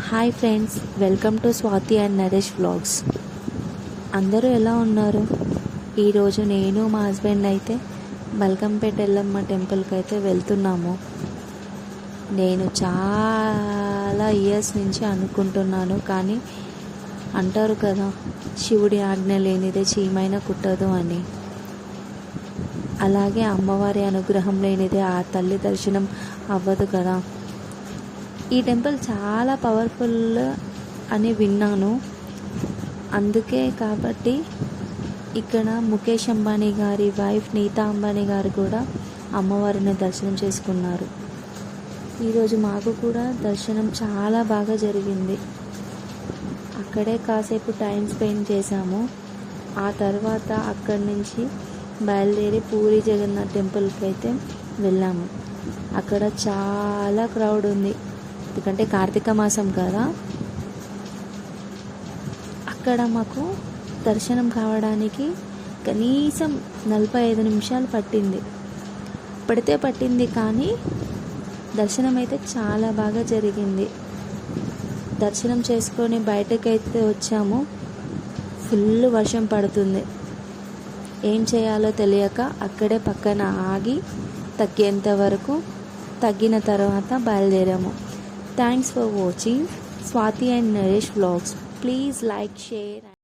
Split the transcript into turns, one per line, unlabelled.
Hi friends, welcome to Swathi and Naresh vlogs. అందరూ ఎలా ఉన్నారు? ఈరోజు నేను మా హస్బెండ్ అయితే బల్కంపేట ఎల్లమ్మ టెంపుల్కి అయితే వెళ్తున్నాము. నేను చాలా ఇయర్స్ నుంచి అనుకుంటున్నాను, కానీ అంటారు కదా, శివుడి ఆజ్ఞ లేనిదే చీమైనా కుట్టదు అని. అలాగే అమ్మవారి అనుగ్రహం లేనిదే ఆ తల్లి దర్శనం అవ్వదు కదా. ఈ టెంపుల్ చాలా పవర్ఫుల్ అని విన్నాను. అందుకే కాబట్టి ఇక్కడ ముఖేష్ అంబానీ గారి వైఫ్ నీతా అంబానీ గారు కూడా అమ్మవారిని దర్శనం చేసుకున్నారు. ఈరోజు మాకు కూడా దర్శనం చాలా బాగా జరిగింది. అక్కడే కాసేపు టైం స్పెండ్ చేశాము. ఆ తర్వాత అక్కడి నుంచి బయలుదేరి పూరి జగన్నాథ్ టెంపుల్కి అయితే వెళ్ళాము. అక్కడ చాలా క్రౌడ్ ఉంది, ఎందుకంటే కార్తీక మాసం కదా. అక్కడ మాకు దర్శనం కావడానికి కనీసం 45 నిమిషాలు పట్టింది. పట్టింది కానీ దర్శనం అయితే చాలా బాగా జరిగింది. దర్శనం చేసుకొని బయటకైతే వచ్చాము. ఫుల్ వర్షం పడుతుంది. ఏం చేయాలో తెలియక అక్కడే పక్కన ఆగి తగ్గేంత వరకు, తగ్గిన తర్వాత బయలుదేరాము. Thanks for watching Swati and Naresh vlogs. Please like, share.